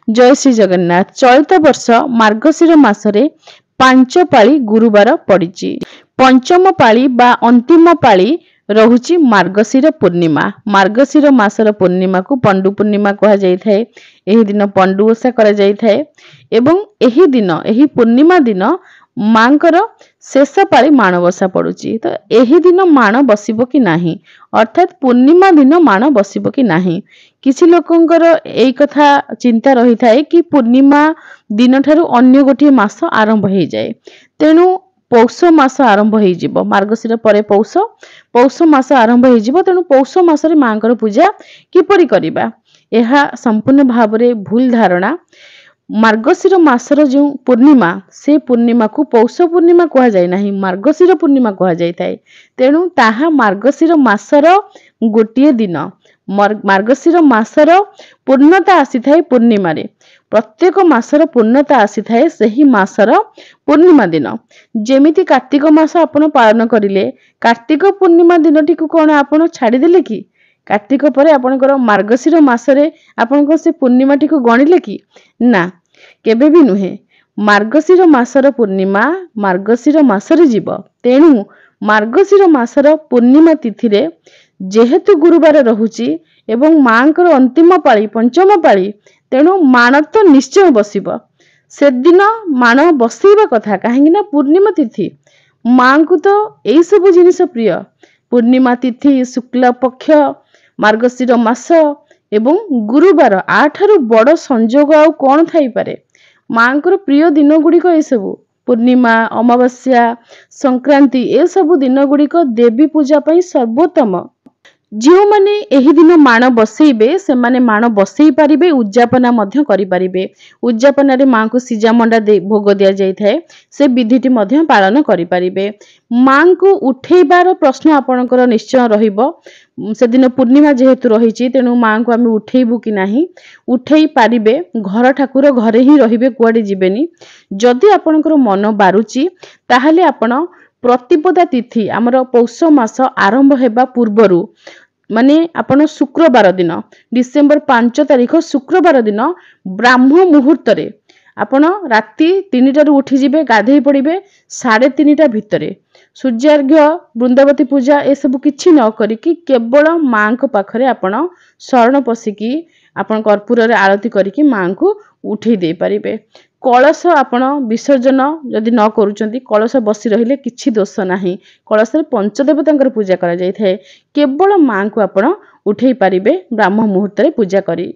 जय श्री जगन्नाथ। चलित वर्ष मार्गशीर मासरे 5 पाली गुरुवार पड़ी। पंचम पाली बा अंतिम पाली रहुची मार्गशीर पूर्णिमा। मार्गशीर मासर पूर्णिमा को पंडु पूर्णिमा कहा जाय थाए। एही दिन पंडु ओषा करा जाय थाए एवं एही दिन एही पूर्णिमा दिन मांकर शेष पाली माणबसा पड़ुची। तो एही दिन माण बसिबो कि नाही, अर्थात पूर्णिमा दिन माण बसिबो कि नाही। किछि लोकंकर एई कथा चिंता रही थाए कि पूर्णिमा दिन ठारू अन्य गोटे मास आरंभ हो जाए, तेणु पौष मास आरंभ हो जिवो। मार्गशीर परे पौष मास आरंभ हो जिवो, तेणु पौष मासरे मांकर पूजा किपरि करिबा, एहा संपूर्ण भावरे भूल धारणा। मार्गशीर मासर जो पूर्णिमा से पूर्णिमा को पौष पूर्णिमा कहा जाय नाही, मार्गशीर पूर्णिमा कहा जाय थाए। तेणु ताहा मार्गशीर मासर गोटे दिन, मार्गशीर मासर पूर्णता आसी थाए पूर्णिमा रे। प्रत्येक मासर पूर्णता आसी थाए सही मासर पूर्णिमा दिन। जेमिति कार्तिक मास आपण पालन करिले, कार्तिक पूर्णिमा दिनटी को कोन आपण छाडी देले कि? कार्तिक परे आपनकर मार्गशीर मासरे आपनकर से पूर्णिमा टी को गणिले कि? ना, केबे भी नुहे। मार्गशीर मासर पूर्णिमा मार्गशीर मासरे जीव। तेणु मार्गशीर मासर पूर्णिमा तिथि रे जेहेतु गुरुवार रहुची एवं मांकर अंतिम पाली पंचम पाली, तेणु माण तो निश्चय बसिब। से दिन माण बसैबा कथा, काहेकि ना पूर्णिमा तिथि मां को तो एई सब जिनिस प्रिय। पूर्णिमा तिथि, शुक्ल पक्ष, मार्गशीर मास एवं गुरुवार, आठारु बड़ संजोग आउ कोन थाई पारे। मांकर प्रिय दिन गुड़िक ए सब पूर्णिमा, अमावास्या, संक्रांति ए सब दिन गुड़िक देवी पूजा पई सर्वोत्तम। जो माने एही दिन माण बसैबे से माने माण बसै पारिबे, उद्यापना मध्य करि पारिबे। उद्यापना रे मां को सिजा मंडा भोग दिया जाय थाए, से विधिटी मध्य पालन करि पारिबे। मां को उठेबार प्रश्न आपनकर निश्चय रहिबो। से दिन पूर्णिमा जेहेतु रहिछि, तेणु मां को आमे उठेबु कि नाही, उठेई पारिबे। घर ठाकुर घरे ही रहिबे, कुआडे जिबेनी। जदि आपनकर मन बारुची ताहाले आपण प्रतिपदा तिथि आमर पौष मास आरंभ हेबा पूर्वरु, माने आपण शुक्रवार दिन डिसेंबर 5 तारिख शुक्रवार दिन ब्राह्म मुहूर्त रे आपण राति 3 उठी जिबे, गाधेई पड़िबे 3:30 भितरे। सूर्यार्घ्य, वृंदावती पूजा ए सब किछि न करिकि केवल मां को पाखरे आपण शरण पसिकी आपण कर्पूर रे आरती करिकि मां को उठेई दे पारिबे। कलश आपण विसर्जन जदि न करूचंती, कलश बसी रहिले किछि दोष नाही। कलश रे पंचदेवतांकर पूजा करा जाय थाए। केवल मां को आपण उठेई पारिबे ब्राह्म मुहूर्त रे पूजा करी।